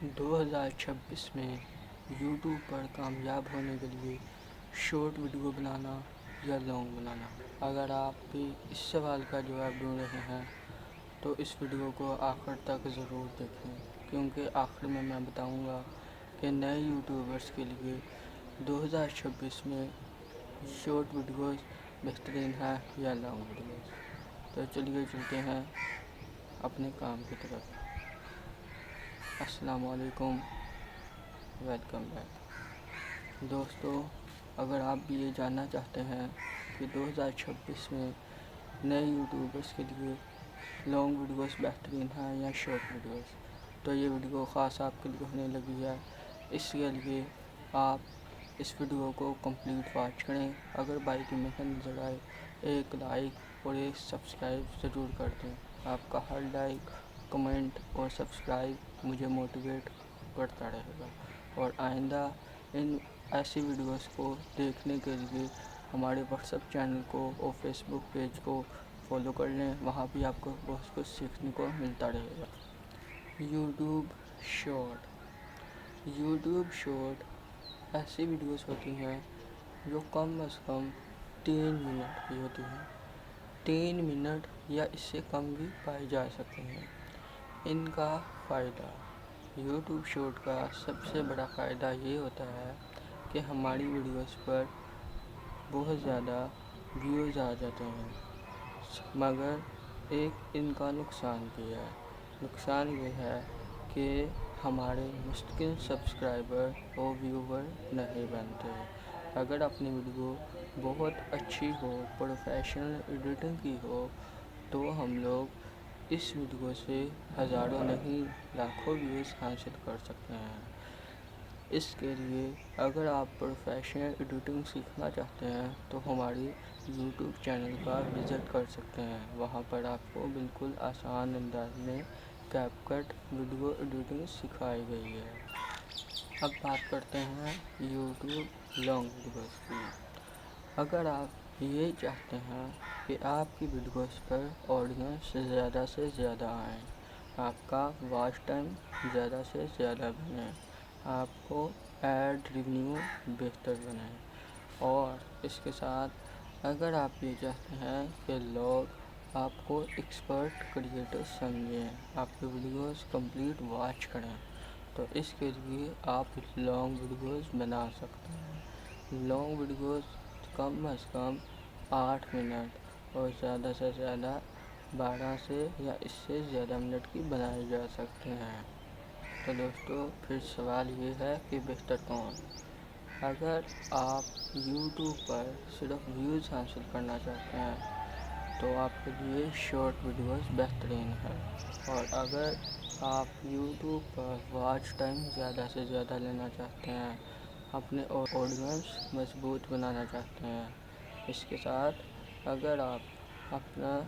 2026 میں یوٹیوب پر کامیاب ہونے کے لیے شارٹ ویڈیو بنانا یا لانگ بنانا؟ اگر آپ بھی اس سوال کا جواب ڈھونڈ رہے ہیں تو اس ویڈیو کو آخر تک ضرور دیکھیں، کیونکہ آخر میں بتاؤں گا کہ نئے یوٹیوبرز کے لیے 2026 میں شارٹ ویڈیوز بہترین ہے یا لانگ ویڈیوز۔ تو چلیے چلتے ہیں اپنے کام کی طرف۔ السلام علیکم، ویلکم بیک دوستو۔ اگر آپ بھی یہ جاننا چاہتے ہیں کہ 2026 میں نئے یوٹیوبرز کے لیے لانگ ویڈیوز بہترین ہیں یا شارٹ ویڈیوز، تو یہ ویڈیو خاص آپ کے لیے ہونے لگی ہے۔ اس کے لیے آپ اس ویڈیو کو کمپلیٹ واچ کریں۔ اگر بائی کی محنت نظر آئے، ایک لائک اور ایک سبسکرائب ضرور کر دیں۔ آپ کا ہر لائک، کمنٹ اور سبسکرائب مجھے موٹیویٹ کرتا رہے گا، اور آئندہ ان ایسی ویڈیوز کو دیکھنے کے لیے ہمارے واٹس ایپ چینل کو اور فیس بک پیج کو فالو کر لیں۔ وہاں بھی آپ کو بہت کچھ سیکھنے کو ملتا رہے گا۔ یوٹیوب شارٹ ایسی ویڈیوز ہوتی ہیں جو کم از کم 3 منٹ کی ہوتی ہیں۔ 3 منٹ یا اس سے کم بھی پائے جا سکتے ہیں۔ ان کا فائدہ، یوٹیوب شارٹ کا سب سے بڑا فائدہ یہ ہوتا ہے کہ ہماری ویڈیوز پر بہت زیادہ ویوز آ جاتے ہیں، مگر ایک ان کا نقصان بھی ہے۔ نقصان یہ ہے کہ ہمارے مستقل سبسکرائبر اور ویور نہیں بنتے۔ اگر اپنی ویڈیو بہت اچھی ہو، پروفیشنل ایڈیٹنگ کی ہو، تو ہم لوگ اس ویڈیو سے ہزاروں نہیں لاکھوں ویوز حاصل کر سکتے ہیں۔ اس کے لیے اگر آپ پروفیشنل ایڈیٹنگ سیکھنا چاہتے ہیں تو ہماری یوٹیوب چینل کا وزٹ کر سکتے ہیں۔ وہاں پر آپ کو بالکل آسان انداز میں کیپ کٹ ویڈیو ایڈیٹنگ سکھائی گئی ہے۔ اب بات کرتے ہیں یوٹیوب لانگ ویڈیوز کی۔ اگر آپ یہ چاہتے ہیں کہ آپ کی ویڈیوز پر آڈینس زیادہ سے زیادہ آئیں، آپ کا واچ ٹائم زیادہ سے زیادہ بنے، آپ کو ایڈ ریونیو بہتر بنے، اور اس کے ساتھ اگر آپ یہ چاہتے ہیں کہ لوگ آپ کو ایکسپرٹ کریٹر سمجھیں، آپ کی ویڈیوز کمپلیٹ واچ کریں، تو اس کے لیے آپ لانگ ویڈیوز بنا سکتے ہیں۔ لانگ ویڈیوز کم از کم 8 منٹ اور زیادہ سے زیادہ 12 سے یا اس سے زیادہ منٹ کی بنائی جا سکتے ہیں۔ تو دوستو، پھر سوال یہ ہے کہ بہتر کون؟ اگر آپ یوٹیوب پر صرف ویوز حاصل کرنا چاہتے ہیں تو آپ کے لیے شارٹ ویڈیوز بہترین ہے، اور اگر آپ یوٹیوب پر واچ ٹائم زیادہ سے زیادہ لینا چاہتے ہیں، اپنے آڈینس مضبوط بنانا چاہتے ہیں، اس کے ساتھ اگر آپ اپنا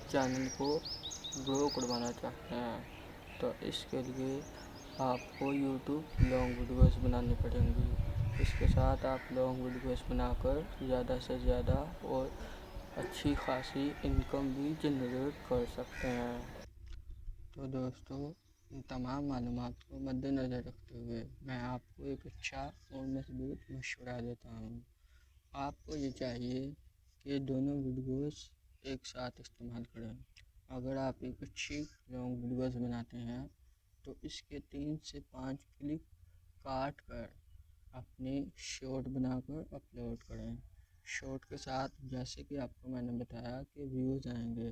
چینل کو گرو کروانا چاہتے ہیں، تو اس کے لیے آپ کو یوٹیوب لانگ ویڈیوز بنانی پڑیں گی۔ اس کے ساتھ آپ لانگ ویڈیوز بنا کر زیادہ سے زیادہ اور اچھی خاصی انکم بھی جنریٹ کر سکتے ہیں۔ تو دوستو، ان تمام معلومات کو مد نظر رکھتے ہوئے میں آپ کو ایک اچھا اور مضبوط مشورہ دیتا ہوں۔ آپ کو یہ چاہیے کہ دونوں ویڈیوز ایک ساتھ استعمال کریں۔ اگر آپ ایک اچھی لانگ ویڈیوز بناتے ہیں تو اس کے 3 سے 5 کلپ کاٹ کر اپنی شارٹ بنا کر اپلوڈ کریں۔ شارٹ کے ساتھ جیسے کہ آپ کو میں نے بتایا کہ ویوز آئیں گے،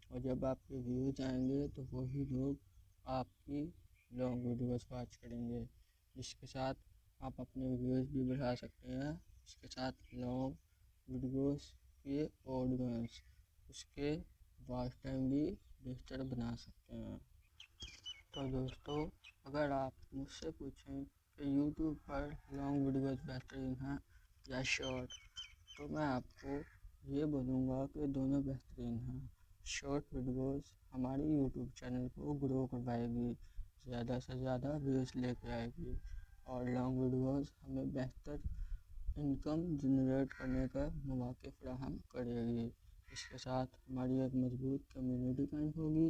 اور جب آپ کے ویوز آئیں گے تو وہی لوگ آپ کی لانگ ویڈیوز واچ کریں گے، جس کے ساتھ آپ اپنے ویوز بھی بڑھا سکتے ہیں۔ اس کے ساتھ لانگ ویڈیوز کے آڈینس، اس کے واچ ٹائم بھی بہتر بنا سکتے ہیں۔ تو دوستو، اگر آپ مجھ سے پوچھیں کہ یوٹیوب پر لانگ ویڈیوز بہترین ہیں یا شارٹ، تو میں آپ کو یہ بولوں گا کہ دونوں بہترین ہیں۔ شارٹ ویڈیوز ہماری یوٹیوب چینل کو گرو کروائے گی، زیادہ سے زیادہ ویوز لے کے آئے گی، اور لانگ ویڈیوز ہمیں بہتر انکم جنریٹ کرنے کا مواقع فراہم کرے گی۔ اس کے ساتھ ہماری ایک مضبوط کمیونٹی قائم ہوگی،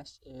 SA